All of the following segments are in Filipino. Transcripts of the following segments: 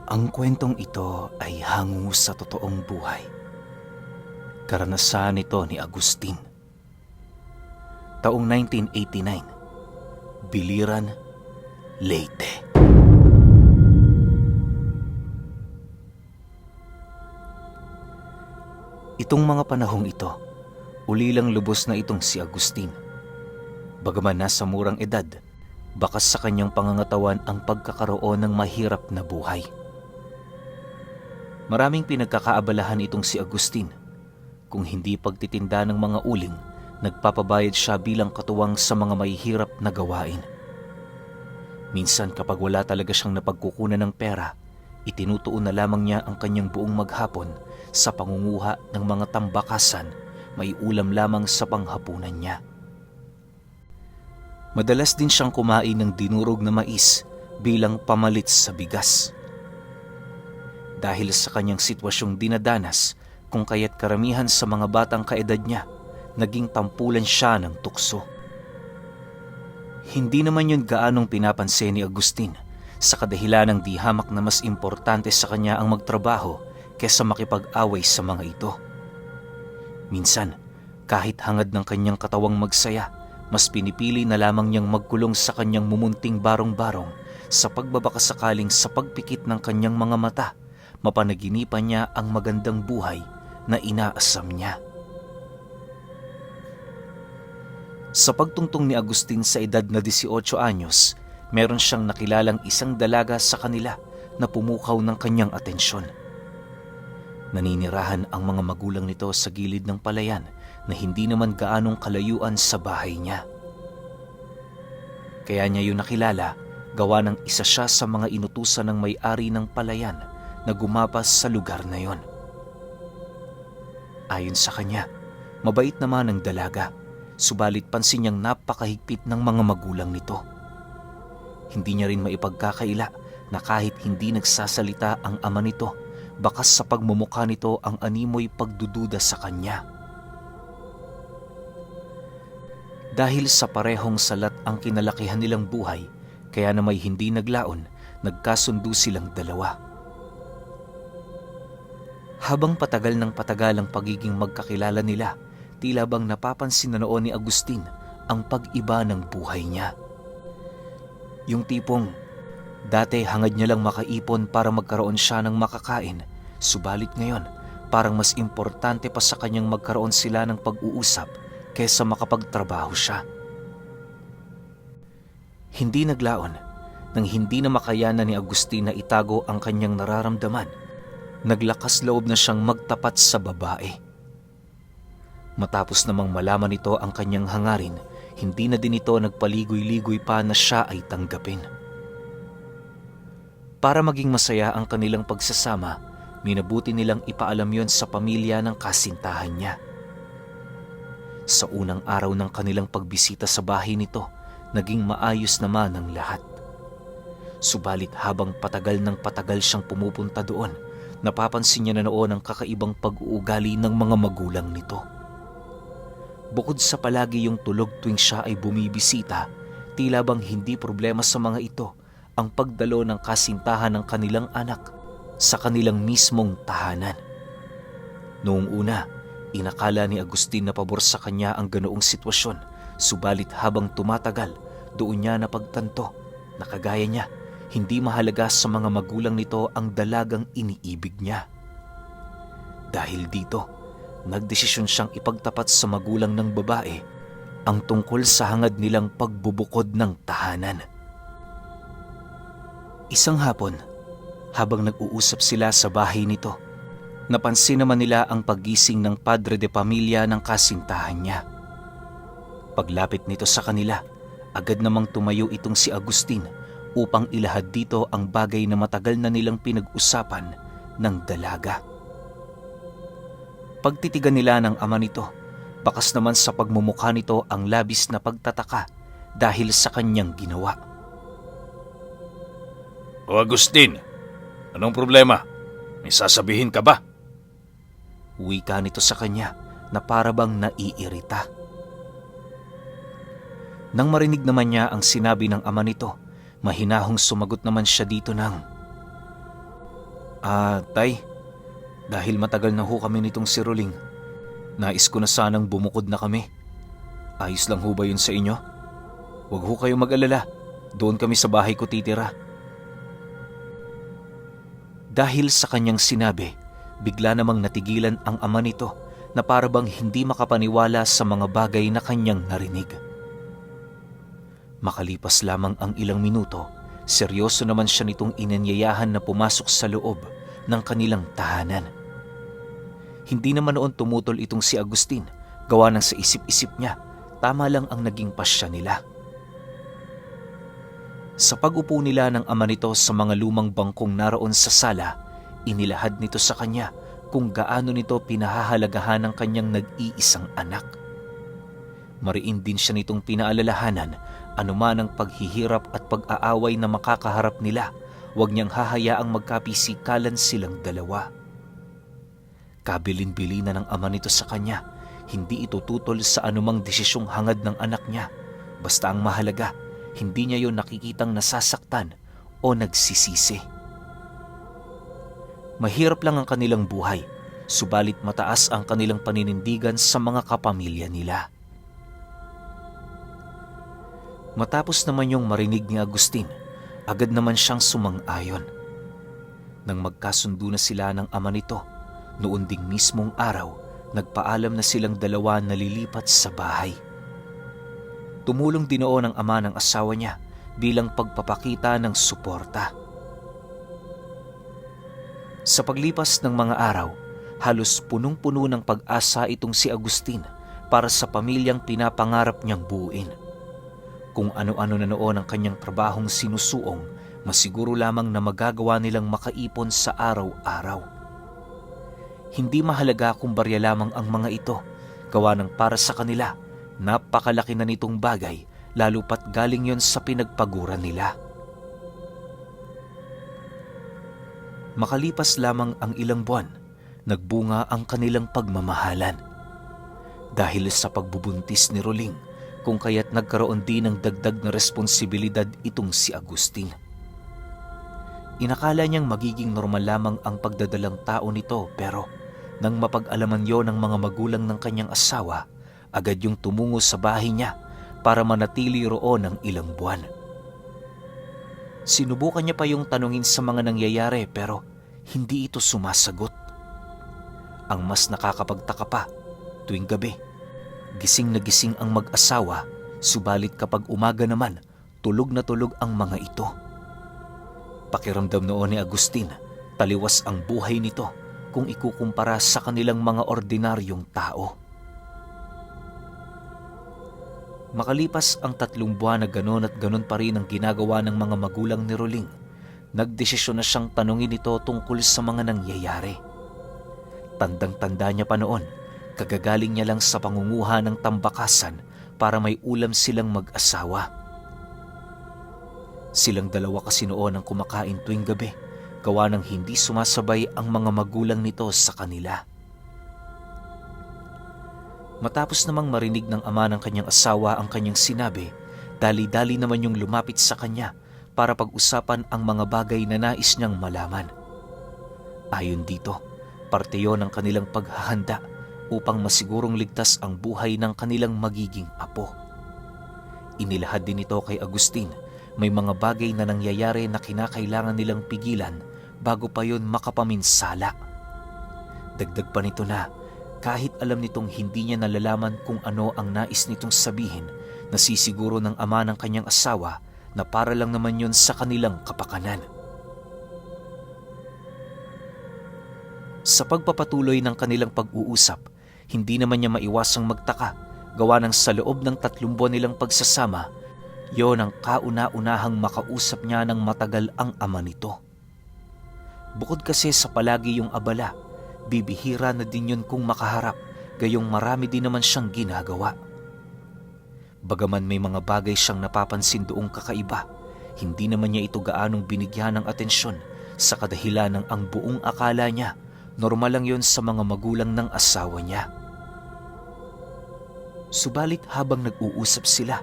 Ang kwentong ito ay hango sa totoong buhay. Karanasan ito ni Agustin. Taong 1989, Biliran, Leyte. Itong mga panahong ito, ulilang lubos na itong si Agustin. Bagaman nasa murang edad, bakas sa kanyang pangangatawan ang pagkakaroon ng mahirap na buhay. Maraming pinagkakaabalahan itong si Agustin. Kung hindi pagtitinda ng mga uling, nagpapabayad siya bilang katuwang sa mga mahihirap na gawain. Minsan kapag wala talaga siyang napagkukunan ng pera, itinutuon na lamang niya ang kanyang buong maghapon sa pangunguha ng mga tambakasan, may ulam lamang sa panghapunan niya. Madalas din siyang kumain ng dinurog na mais bilang pamalit sa bigas. Dahil sa kanyang sitwasyong dinadanas, kung kaya't karamihan sa mga batang kaedad niya, naging tampulan siya ng tukso. Hindi naman yun gaanong pinapansin ni Agustin sa kadahilan ng di hamak na mas importante sa kanya ang magtrabaho kaysa makipag-away sa mga ito. Minsan, kahit hangad ng kanyang katawang magsaya, mas pinipili na lamang niyang magkulong sa kanyang mumunting barong-barong sa pagbabakasakaling sa pagpikit ng kanyang mga mata, mapanaginipan niya ang magandang buhay na inaasam niya. Sa pagtungtong ni Agustin sa edad na 18 anyos, meron siyang nakilalang isang dalaga sa kanila na pumukaw ng kanyang atensyon. Naninirahan ang mga magulang nito sa gilid ng palayan na hindi naman gaanong kalayuan sa bahay niya. Kaya niya yun nakilala, gawa ng isa siya sa mga inutusan ng may-ari ng palayan na gumapas sa lugar na yon. Ayon sa kanya, mabait naman ang dalaga, subalit pansin niyang napakahigpit ng mga magulang nito. Hindi niya rin maipagkakaila na kahit hindi nagsasalita ang ama nito, bakas sa pagmumukha nito ang animoy pagdududa sa kanya. Dahil sa parehong salat ang kinalakihan nilang buhay, kaya na may hindi naglaon, nagkasundo silang dalawa. Habang patagal ng patagal ang pagiging magkakilala nila, tila bang napapansin na noon ni Agustin ang pag-iba ng buhay niya. Yung tipong, dati hangad niya lang makaipon para magkaroon siya ng makakain, subalit ngayon parang mas importante pa sa kanyang magkaroon sila ng pag-uusap kaysa makapagtrabaho siya. Hindi naglaon, nang hindi na makayanan ni Agustin na itago ang kanyang nararamdaman, naglakas loob na siyang magtapat sa babae. Matapos namang malaman nito ang kanyang hangarin, hindi na din ito nagpaligoy-ligoy pa na siya ay tanggapin. Para maging masaya ang kanilang pagsasama, minabuti nilang ipaalam yon sa pamilya ng kasintahan niya. Sa unang araw ng kanilang pagbisita sa bahay nito, naging maayos naman ang lahat. Subalit habang patagal ng patagal siyang pumupunta doon, napapansin niya na noon ang kakaibang pag-uugali ng mga magulang nito. Bukod sa palagi yung tulog tuwing siya ay bumibisita, tila bang hindi problema sa mga ito ang pagdalo ng kasintahan ng kanilang anak sa kanilang mismong tahanan. Noong una, inakala ni Agustin na pabor sa kanya ang ganoong sitwasyon, subalit habang tumatagal, doon niya napagtanto na kagaya niya, hindi mahalaga sa mga magulang nito ang dalagang iniibig niya. Dahil dito, nagdesisyon siyang ipagtapat sa magulang ng babae ang tungkol sa hangad nilang pagbubukod ng tahanan. Isang hapon, habang nag-uusap sila sa bahay nito, napansin naman nila ang paggising ng padre de pamilya ng kasintahan niya. Paglapit nito sa kanila, agad namang tumayo itong si Agustin upang ilahad dito ang bagay na matagal na nilang pinag-usapan ng dalaga. Pagtitigan nila ng ama nito, bakas naman sa pagmumukha nito ang labis na pagtataka dahil sa kanyang ginawa. O Agustin, anong problema? May sasabihin ka ba? Wika nito sa kanya na parabang naiirita. Nang marinig naman niya ang sinabi ng ama nito, mahinahong sumagot naman siya dito ng, Tay, dahil matagal na ho kami nitong si Ruling, nais ko na sanang bumukod na kami. Ayos lang ho ba yun sa inyo? Huwag ho kayong mag-alala, doon kami sa bahay ko titira. Dahil sa kanyang sinabi, bigla namang natigilan ang ama nito na para bang hindi makapaniwala sa mga bagay na kanyang narinig. Makalipas lamang ang ilang minuto, seryoso naman siya nitong inanyayahan na pumasok sa loob ng kanilang tahanan. Hindi naman noon tumutol itong si Agustin, gawa ng sa isip-isip niya, tama lang ang naging pasya nila. Sa pag-upo nila ng ama nito sa mga lumang bangkong naroon sa sala, inilahad nito sa kanya kung gaano nito pinahahalagahan ng kanyang nag-iisang anak. Mariin din siya nitong pinaalalahanan, anuman ang paghihirap at pag-aaway na makakaharap nila, huwag niyang hahayaang magkapisikalan silang dalawa. Kabilin-bilina ng ama nito sa kanya, hindi ito tutol sa anumang desisyong hangad ng anak niya, basta ang mahalaga, hindi niya yon nakikitang nasasaktan o nagsisisi. Mahirap lang ang kanilang buhay, subalit mataas ang kanilang paninindigan sa mga kapamilya nila. Matapos naman yung marinig ni Agustin, agad naman siyang sumang-ayon. Nang magkasundo na sila ng ama nito, noon ding mismong araw, nagpaalam na silang dalawa na lilipat sa bahay. Tumulong din noon ang ama ng asawa niya bilang pagpapakita ng suporta. Sa paglipas ng mga araw, halos punong-puno ng pag-asa itong si Agustin para sa pamilyang pinapangarap niyang buuin. Kung ano-ano na noon ang kanyang trabahong sinusuong, masiguro lamang na magagawa nilang makaipon sa araw-araw. Hindi mahalaga kung barya lamang ang mga ito, gawa ng para sa kanila, napakalaki na nitong bagay, lalo pat galing yon sa pinagpaguran nila. Makalipas lamang ang ilang buwan, nagbunga ang kanilang pagmamahalan. Dahil sa pagbubuntis ni Ruling, kung kaya't nagkaroon din ng dagdag na responsibilidad itong si Agustin. Inakala niyang magiging normal lamang ang pagdadalang tao nito, pero nang mapag-alaman yon ng mga magulang ng kanyang asawa, agad yung tumungo sa bahay niya para manatili roon ng ilang buwan. Sinubukan niya pa yung tanungin sa mga nangyayari pero hindi ito sumasagot. Ang mas nakakapagtaka pa, tuwing gabi, gising na gising ang mag-asawa, subalit kapag umaga naman, tulog na tulog ang mga ito. Pakiramdam noon ni Agustin, taliwas ang buhay nito kung ikukumpara sa kanilang mga ordinaryong tao. Makalipas ang 3 buwan na ganon at ganon pa rin ang ginagawa ng mga magulang ni Ruling, nagdesisyon na siyang tanungin ito tungkol sa mga nangyayari. Tandang-tanda niya pa noon, kagagaling niya lang sa pangunguha ng tambakasan para may ulam silang mag-asawa. Silang dalawa kasi noon ang kumakain tuwing gabi, gawa ng hindi sumasabay ang mga magulang nito sa kanila. Matapos namang marinig ng ama ng kanyang asawa ang kanyang sinabi, dali-dali naman yung lumapit sa kanya para pag-usapan ang mga bagay na nais niyang malaman. Ayon dito, parte yon ng kanilang paghahanda upang masigurong ligtas ang buhay ng kanilang magiging apo. Inilahad din ito kay Agustin, may mga bagay na nangyayari na kinakailangan nilang pigilan bago pa yon makapaminsala. Dagdag pa nito na, kahit alam nitong hindi niya nalalaman kung ano ang nais nitong sabihin, nasisiguro ng ama ng kanyang asawa na para lang naman yon sa kanilang kapakanan. Sa pagpapatuloy ng kanilang pag-uusap, hindi naman niya maiwasang magtaka, gawa ng sa loob ng 3 buwan nilang pagsasama, yon ang kauna-unahang makausap niya ng matagal ang ama nito. Bukod kasi sa palagi yung abala, bibihira na din yun kung makaharap, gayong marami din naman siyang ginagawa. Bagaman may mga bagay siyang napapansin doong kakaiba, hindi naman niya ito gaanong binigyan ng atensyon sa kadahilan ng ang buong akala niya, normal lang yon sa mga magulang ng asawa niya. Subalit habang nag-uusap sila,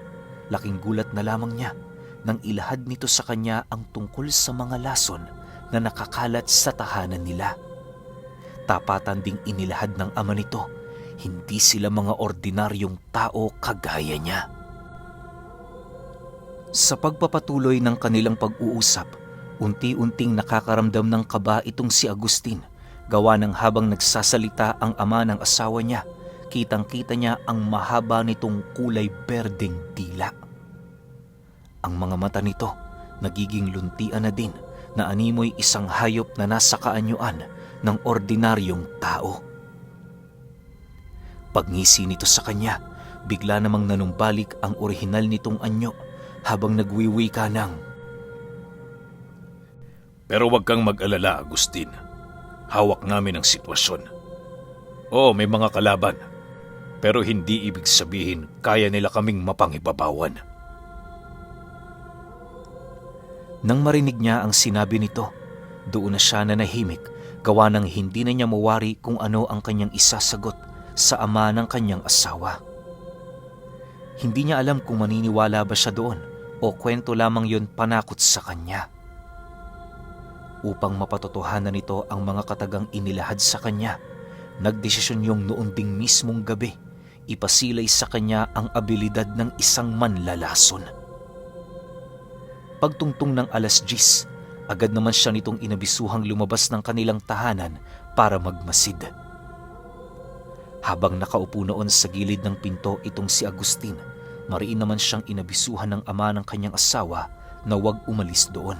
laking gulat na lamang niya nang ilahad nito sa kanya ang tungkol sa mga lason na nakakalat sa tahanan nila. Tapatan ding inilahad ng ama nito, hindi sila mga ordinaryong tao kagaya niya. Sa pagpapatuloy ng kanilang pag-uusap, unti-unting nakakaramdam ng kaba itong si Agustin, gawa ng habang nagsasalita ang ama ng asawa niya, kitang-kita niya ang mahaba nitong kulay berdeng dila. Ang mga mata nito nagiging luntian na din na animoy isang hayop na nasa kaanyuan ng ordinaryong tao. Pagngisi nito sa kanya, bigla namang nanumbalik ang orihinal nitong anyo habang nagwiwika ng, Pero huwag kang mag-alala, Agustin. Hawak namin ang sitwasyon. Oo, may mga kalaban. Pero hindi ibig sabihin kaya nila kaming mapangibabawan. Nang marinig niya ang sinabi nito, doon na siya nanahimik, gawa ng hindi na niya mawari kung ano ang kanyang isasagot sa ama ng kanyang asawa. Hindi niya alam kung maniniwala ba siya doon o kwento lamang yon panakot sa kanya. Upang mapatotohanan nito ang mga katagang inilahad sa kanya, nagdesisyon yung noon ding mismong gabi, ipasilay sa kanya ang abilidad ng isang manlalason. Pagtungtong ng 10:00, agad naman siya nitong inabisuhang lumabas ng kanilang tahanan para magmasid. Habang nakaupo noon sa gilid ng pinto itong si Agustin, mariin naman siyang inabisuhan ng ama ng kanyang asawa na huwag umalis doon.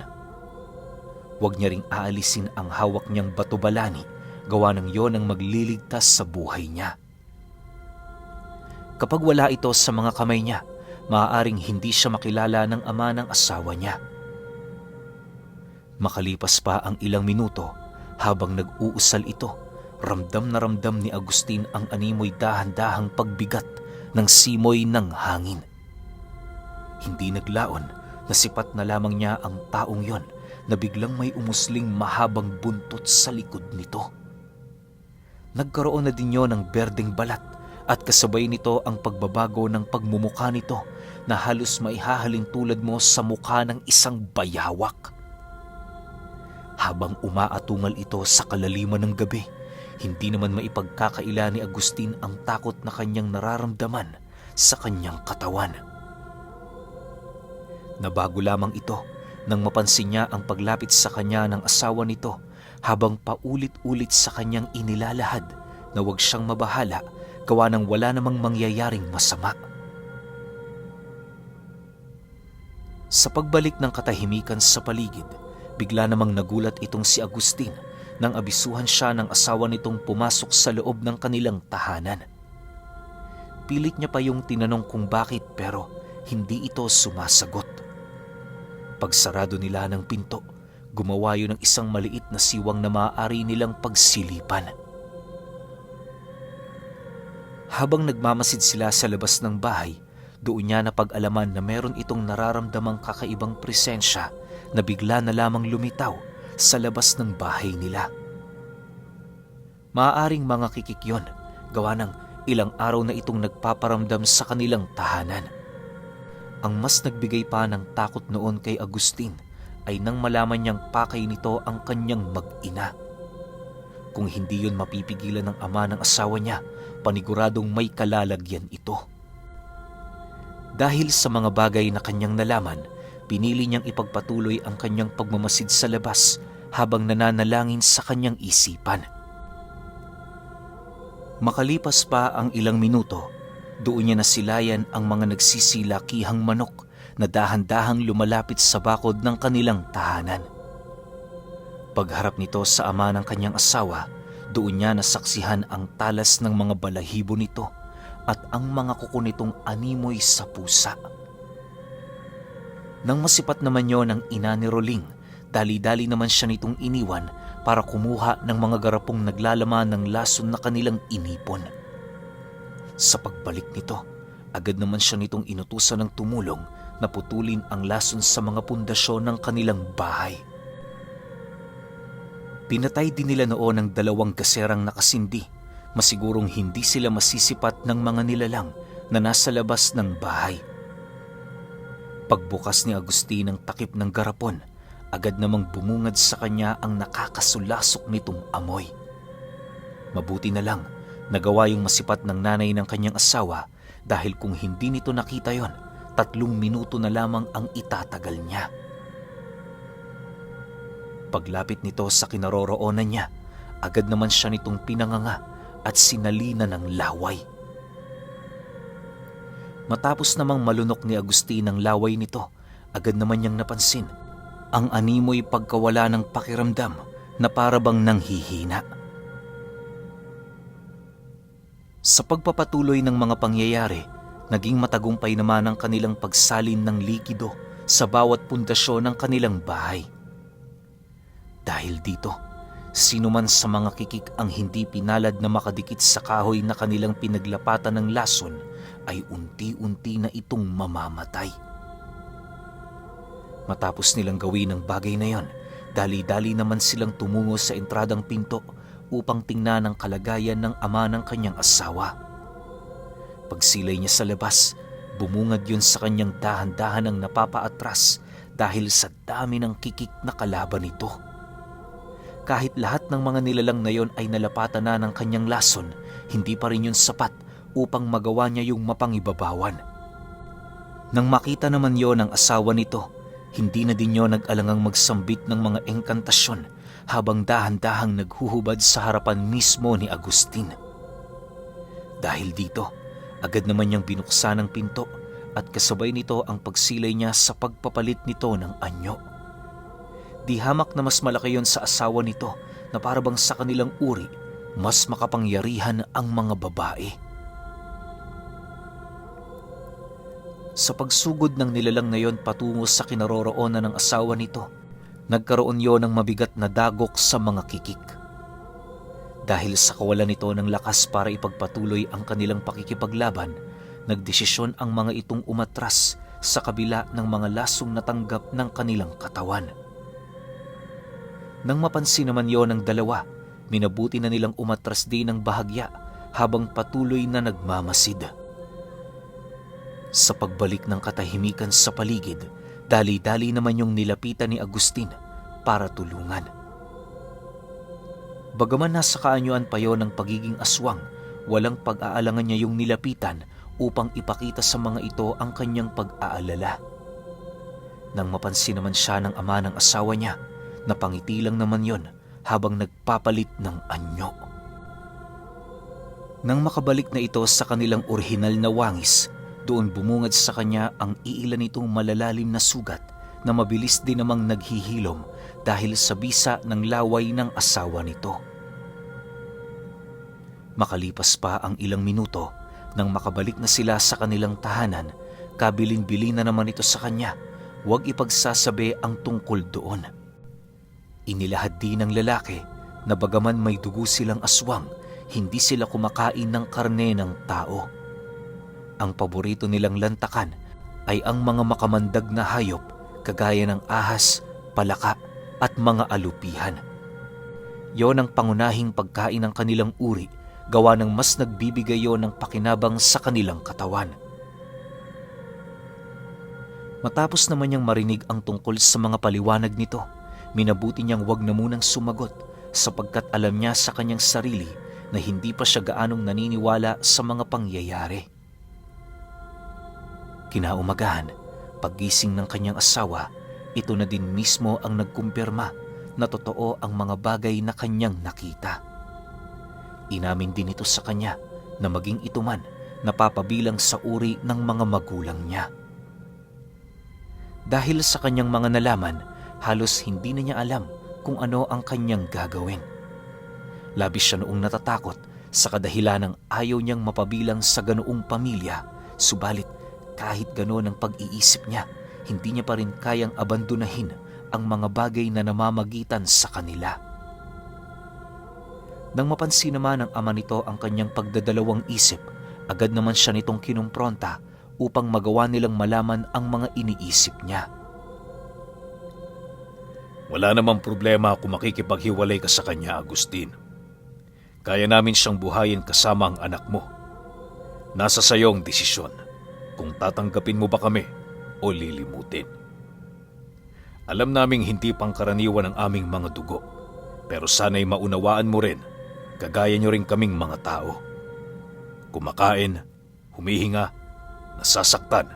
Huwag niya ring aalisin ang hawak niyang bato-balani, gawa ng yon ang magliligtas sa buhay niya. Kapag wala ito sa mga kamay niya, maaaring hindi siya makilala ng ama ng asawa niya. Makalipas pa ang ilang minuto, habang nag-uusal ito, ramdam na ramdam ni Agustin ang animoy dahan-dahang pagbigat ng simoy ng hangin. Hindi naglaon, nasipat na lamang niya ang taong yon na biglang may umusling mahabang buntot sa likod nito. Nagkaroon na din yon ng berdeng balat at kasabay nito ang pagbabago ng pagmumukha nito na halos maihahalin tulad mo sa mukha ng isang bayawak. Habang umaatungal ito sa kalaliman ng gabi, hindi naman maipagkakaila ni Agustin ang takot na kanyang nararamdaman sa kanyang katawan. Nabago lamang ito nang mapansin niya ang paglapit sa kanya ng asawa nito habang paulit-ulit sa kanyang inilalahad na huwag siyang mabahala gawa ng wala namang mangyayaring masama. Sa pagbalik ng katahimikan sa paligid, bigla namang nagulat itong si Agustin nang abisuhan siya ng asawa nitong pumasok sa loob ng kanilang tahanan. Pilit niya pa yung tinanong kung bakit pero hindi ito sumasagot. Pagsarado nila ng pinto, gumawa yun ng isang maliit na siwang na maaari nilang pagsilipan. Habang nagmamasid sila sa labas ng bahay, doon niya napag-alaman na meron itong nararamdamang kakaibang presensya na bigla na lamang lumitaw sa labas ng bahay nila. Maaaring mga kikik yun, gawa ng ilang araw na itong nagpaparamdam sa kanilang tahanan. Ang mas nagbigay pa ng takot noon kay Agustin ay nang malaman niyang pakay nito ang kanyang mag-ina. Kung hindi yun mapipigilan ng ama ng asawa niya, paniguradong may kalalagyan ito. Dahil sa mga bagay na kanyang nalaman, pinili niyang ipagpatuloy ang kanyang pagmamasid sa labas habang nananalangin sa kanyang isipan. Makalipas pa ang ilang minuto, doon niya nasilayan ang mga nagsisilakihang manok na dahan-dahang lumalapit sa bakod ng kanilang tahanan. Pagharap nito sa ama ng kanyang asawa, doon niya nasaksihan ang talas ng mga balahibo nito at ang mga kuko nitong animoy sa pusa. Nang masipat naman yon ng ina ni Roling, dali-dali naman siya nitong iniwan para kumuha ng mga garapong naglalaman ng lason na kanilang inipon. Sa pagbalik nito, agad naman siya nitong inutusan ng tumulong na putulin ang lason sa mga pundasyon ng kanilang bahay. Pinatay din nila noon ang 2 gaserang nakasindi, masigurong hindi sila masisipat ng mga nilalang na nasa labas ng bahay. Pagbukas ni Agustin ng takip ng garapon, agad namang bumungad sa kanya ang nakakasulasok nitong amoy. Mabuti na lang nagawa yung masipat ng nanay ng kanyang asawa dahil kung hindi nito nakita yon, 3 minuto na lamang ang itatagal niya. Paglapit nito sa kinaroroonan niya, agad naman siya nitong pinanganga at sinalina ng laway. Matapos namang malunok ni Agustin ang laway nito, agad naman niyang napansin ang animoy pagkawala ng pakiramdam na parabang nanghihina. Sa pagpapatuloy ng mga pangyayari, naging matagumpay naman ang kanilang pagsalin ng likido sa bawat pundasyon ng kanilang bahay. Dahil dito, sino man sa mga kikik ang hindi pinalad na makadikit sa kahoy na kanilang pinaglapatan ng lason ay unti-unti na itong mamamatay. Matapos nilang gawin ang bagay na yon, dali-dali naman silang tumungo sa entradang pinto upang tingnan ang kalagayan ng ama ng kanyang asawa. Pagsilay niya sa labas, bumungad yun sa kanyang dahan-dahan ang napapaatras dahil sa dami ng kikik na kalaban nito. Kahit lahat ng mga nilalang na yon ay nalapatan na ng kanyang lason, hindi pa rin yun sapat upang magawa niya yung mapangibabawan. Nang makita naman yon ng asawa nito, hindi na din yon nag-alangang magsambit ng mga engkantasyon habang dahan-dahang naghuhubad sa harapan mismo ni Agustin. Dahil dito, agad naman niyang binuksan ang pinto at kasabay nito ang pagsilay niya sa pagpapalit nito ng anyo. Di hamak na mas malaki yon sa asawa nito na parabang sa kanilang uri, mas makapangyarihan ang mga babae. Sa pagsugod ng nilalang na yon patungo sa kinaroroonan ng asawa nito, nagkaroon yon ng mabigat na dagok sa mga kikik. Dahil sa kawalan nito ng lakas para ipagpatuloy ang kanilang pakikipaglaban, nagdesisyon ang mga itong umatras sa kabila ng mga lasong natanggap ng kanilang katawan. Nang mapansin naman yon ng dalawa, minabuti na nilang umatras din ng bahagya habang patuloy na nagmamasid. Sa pagbalik ng katahimikan sa paligid, dali-dali naman yung nilapitan ni Agustin para tulungan. Bagaman nasa kaanyuan pa yon ng pagiging aswang, walang pag-aalangan niya yung nilapitan upang ipakita sa mga ito ang kanyang pag-aalala. Nang mapansin naman siya ng ama ng asawa niya, napangiti lang naman yon habang nagpapalit ng anyo. Nang makabalik na ito sa kanilang orihinal na wangis, doon bumungad sa kanya ang iilan nitong malalalim na sugat na mabilis din namang naghihilom dahil sa bisa ng laway ng asawa nito. Makalipas pa ang ilang minuto, nang makabalik na sila sa kanilang tahanan, kabilin-bili na naman ito sa kanya, huwag ipagsasabi ang tungkol doon. Inilahad din ng lalaki na bagaman may dugo silang aswang, hindi sila kumakain ng karne ng tao. Ang paborito nilang lantakan ay ang mga makamandag na hayop kagaya ng ahas, palaka at mga alupihan. Yon ang pangunahing pagkain ng kanilang uri, gawa ng mas nagbibigay yon ng pakinabang sa kanilang katawan. Matapos naman niyang marinig ang tungkol sa mga paliwanag nito, minabuti niyang wag na munang sumagot sapagkat alam niya sa kanyang sarili na hindi pa siya gaanong naniniwala sa mga pangyayari. Kinaumagahan, paggising ng kanyang asawa, ito na din mismo ang nagkumpirma na totoo ang mga bagay na kanyang nakita. Inamin din ito sa kanya na maging ito man napapabilang sa uri ng mga magulang niya. Dahil sa kanyang mga nalaman, halos hindi na niya alam kung ano ang kanyang gagawin. Labis siya noong natatakot sa kadahilan ng ayaw niyang mapabilang sa ganoong pamilya, subalit kahit ganoon ang pag-iisip niya, hindi niya pa rin kayang abandonahin ang mga bagay na namamagitan sa kanila. Nang mapansin naman ng ama nito ang kanyang pagdadalawang isip, agad naman siya nitong kinumpronta upang magawa nilang malaman ang mga iniisip niya. Wala namang problema kung makikipaghiwalay ka sa kanya, Agustin. Kaya namin siyang buhayin kasama ang anak mo. Nasa sayo ang desisyon kung tatanggapin mo ba kami o lilimutin. Alam naming hindi pangkaraniwan ang aming mga dugo, pero sana'y maunawaan mo rin, kagaya nyo rin kaming mga tao. Kumakain, humihinga, nasasaktan,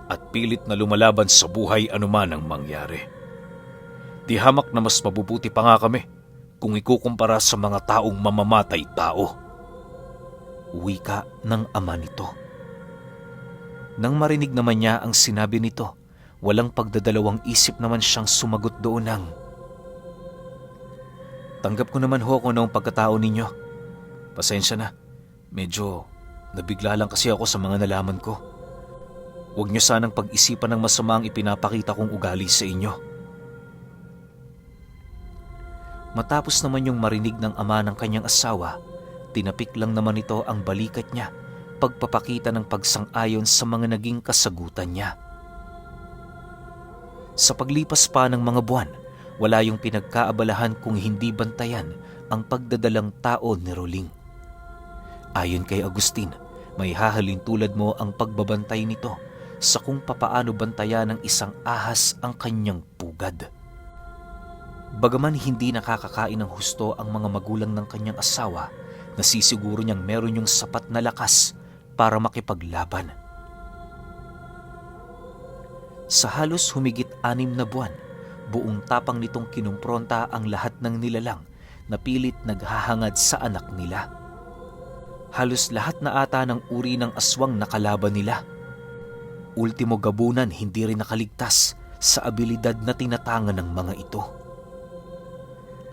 at pilit na lumalaban sa buhay anuman ang mangyari. Di hamak na mas mabubuti pa nga kami kung ikukumpara sa mga taong mamamatay tao. Wika ng ama nito. Nang marinig naman niya ang sinabi nito, walang pagdadalawang isip naman siyang sumagot doon ng, "Tanggap ko naman ho kung noong pagkatao ninyo. Pasensya na, medyo nabigla lang kasi ako sa mga nalaman ko. Huwag niyo sanang pag-isipan ng masama ang ipinapakita kong ugali sa inyo." Matapos naman yung marinig ng ama ng kanyang asawa, tinapik lang naman ito ang balikat niya, pagpapakita ng pagsang-ayon sa mga naging kasagutan niya. Sa paglipas pa ng mga buwan, wala yung pinagkaabalahan kung hindi bantayan ang pagdadalang tao ni Roling. Ayon kay Agustin, may hahalin tulad mo ang pagbabantay nito sa kung papaano bantayan ng isang ahas ang kanyang pugad. Bagaman hindi nakakakain ng husto ang mga magulang ng kanyang asawa, nasisiguro niyang meron yung sapat na lakas para makipaglaban. Sa halos humigit 6 na buwan, buong tapang nitong kinumpronta ang lahat ng nilalang na pilit naghahangad sa anak nila. Halos lahat na ata ng uri ng aswang na kalaban nila. Ultimo gabunan hindi rin nakaligtas sa abilidad na tinatangan ng mga ito.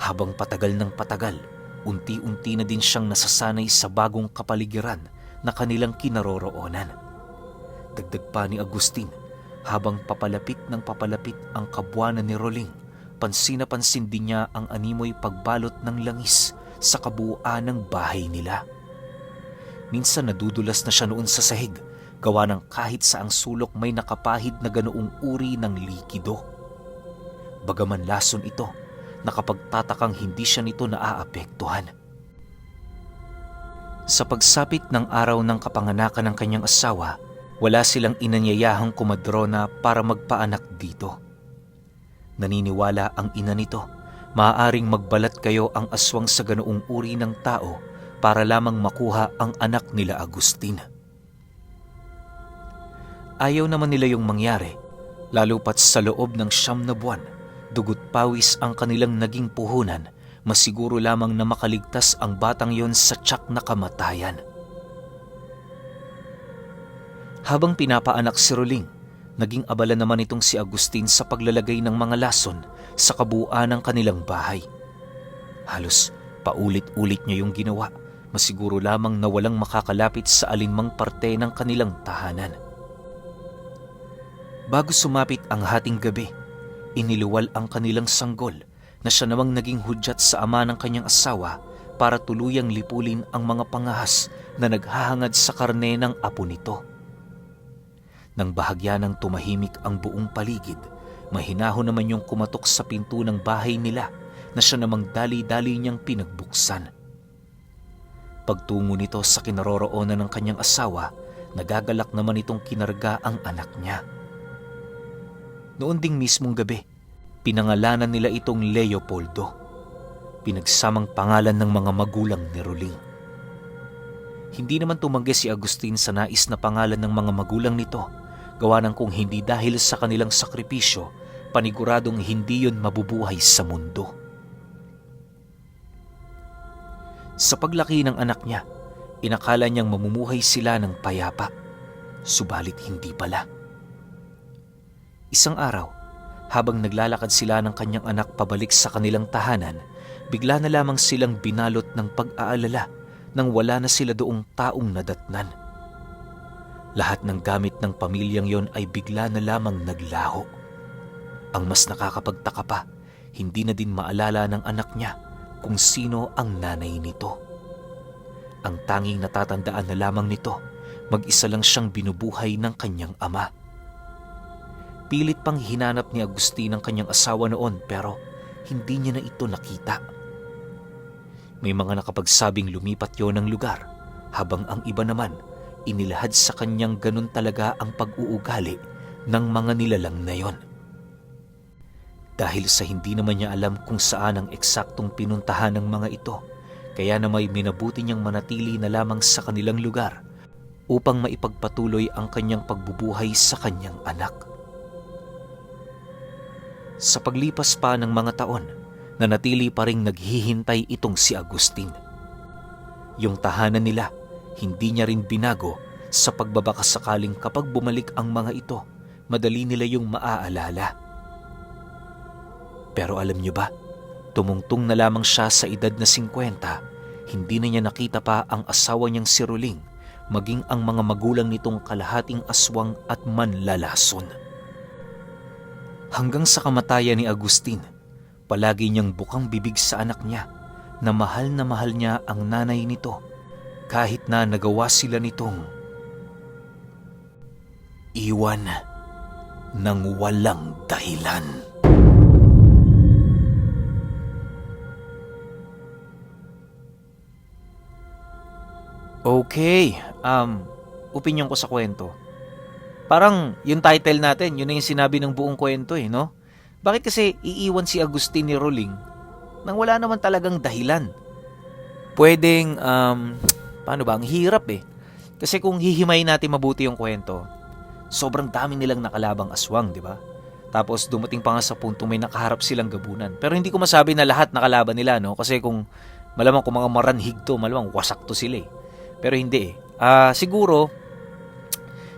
Habang patagal ng patagal, unti-unti na din siyang nasasanay sa bagong kapaligiran na kanilang kinaroroonan. Dagdag pa ni Agustin, habang papalapit ng papalapit ang kabuwanan ni Roling, pansin na pansin din niya ang animoy pagbalot ng langis sa kabuuan ng bahay nila. Minsan nadudulas na siya noon sa sahig, gawa ng kahit saang sulok may nakapahid na ganoong uri ng likido. Bagaman lason ito, nakapagtatakang hindi siya nito naaapektuhan. Sa pagsapit ng araw ng kapanganakan ng kanyang asawa, wala silang inanyayahang kumadrona para magpaanak dito. Naniniwala ang ina nito, maaaring magbalat kayo ang aswang sa ganoong uri ng tao para lamang makuha ang anak nila Agustin. Ayaw naman nila yung mangyari, lalo pat sa loob ng 9 na buwan, dugot pawis ang kanilang naging puhunan, masiguro lamang na makaligtas ang batang yon sa tiyak na kamatayan. Habang pinapaanak si Roling, naging abala naman itong si Agustin sa paglalagay ng mga lason sa kabuuan ng kanilang bahay. Halos paulit-ulit niya yung ginawa, masiguro lamang na walang makakalapit sa alinmang parte ng kanilang tahanan. Bago sumapit ang hating gabi, iniluwal ang kanilang sanggol na siya namang naging hudyat sa ama ng kanyang asawa para tuluyang lipulin ang mga pangahas na naghahangad sa karne ng apo nito. Nang bahagya ng tumahimik ang buong paligid, mahinahon naman yung kumatok sa pinto ng bahay nila na siya namang dali-dali niyang pinagbuksan. Pagtungo nito sa kinaroroonan ng kanyang asawa, nagagalak naman itong kinarga ang anak niya. Noon ding mismong gabi, pinangalanan nila itong Leopoldo, pinagsamang pangalan ng mga magulang ni Roling. Hindi naman tumanggi si Agustin sa nais na pangalan ng mga magulang nito, gawa ng kung hindi dahil sa kanilang sakripisyo, paniguradong hindi yon mabubuhay sa mundo. Sa paglaki ng anak niya, inakala niyang mamumuhay sila ng payapa, subalit hindi pala. Isang araw, habang naglalakad sila ng kanyang anak pabalik sa kanilang tahanan, bigla na lamang silang binalot ng pag-aalala nang wala na sila doong taong nadatnan. Lahat ng gamit ng pamilyang yon ay bigla na lamang naglaho. Ang mas nakakapagtaka pa, hindi na din maalala ng anak niya kung sino ang nanay nito. Ang tanging natatandaan na lamang nito, mag-isa lang siyang binubuhay ng kanyang ama. Pilit pang hinanap ni Agustin ang kanyang asawa noon pero hindi niya na ito nakita. May mga nakapagsabing lumipat yon ng lugar, habang ang iba naman inilahad sa kanyang ganun talaga ang pag-uugali ng mga nilalang na yon. Dahil sa hindi naman niya alam kung saan ang eksaktong pinuntahan ng mga ito, kaya na may minabuti niyang manatili na lamang sa kanilang lugar upang maipagpatuloy ang kanyang pagbubuhay sa kanyang anak. Sa paglipas pa ng mga taon, nanatili pa ring naghihintay itong si Agustin. Yung tahanan nila, hindi niya rin binago sa pagbabakasakaling kapag bumalik ang mga ito, madali nila yung maaalala. Pero alam niyo ba, tumungtong na lamang siya sa edad na 50, hindi na niya nakita pa ang asawa niyang si Ruling, maging ang mga magulang nitong kalahating aswang at manlalason. Hanggang sa kamatayan ni Agustin, palagi niyang bukang bibig sa anak niya na mahal niya ang nanay nito kahit na nagawa sila nitong iwan ng walang dahilan. Okay, opinyon ko sa kwento. Parang yung title natin, yun na yung sinabi ng buong kwento no? Bakit kasi iiwan si Agustin ni Ruling nang wala naman talagang dahilan? Pwedeng, paano ba? Ang hirap Kasi kung hihimayin natin mabuti yung kwento, sobrang dami nilang nakalabang aswang, di ba? Tapos dumating pa nga sa punto may nakaharap silang gabunan. Pero hindi ko masabi na lahat nakalaban nila, no? Kasi kung malamang kung mga maranhig to, malamang wasak to sila Pero hindi siguro,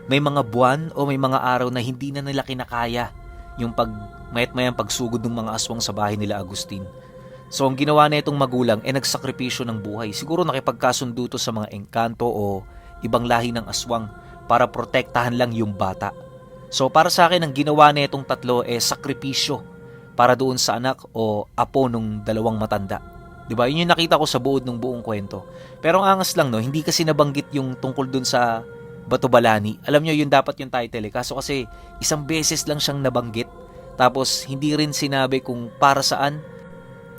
may mga buwan o may mga araw na hindi na nila kinakaya yung mayat-mayang pagsugod ng mga aswang sa bahay nila Agustin. So ang ginawa na itong magulang nagsakripisyo ng buhay. Siguro nakipagkasundo to sa mga engkanto o ibang lahi ng aswang para protektahan lang yung bata. So para sa akin, ang ginawa na itong tatlo sakripisyo para doon sa anak o apo nung dalawang matanda. Diba? Yun yung nakita ko sa buod ng buong kwento. Pero ang angas lang, no? Hindi kasi nabanggit yung tungkol dun sa Batobalani. Alam nyo, yun dapat yung title Kaso kasi isang beses lang siyang nabanggit. Tapos hindi rin sinabi kung para saan.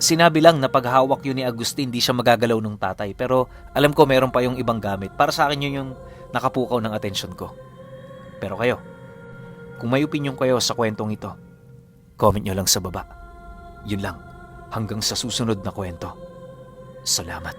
Sinabi lang na paghawak yun ni Agustin, hindi siya magagalaw ng tatay. Pero alam ko meron pa yung ibang gamit. Para sa akin yun yung nakapukaw ng atensyon ko. Pero kayo, kung may opinion kayo sa kwentong ito, comment nyo lang sa baba. Yun lang. Hanggang sa susunod na kwento. Salamat.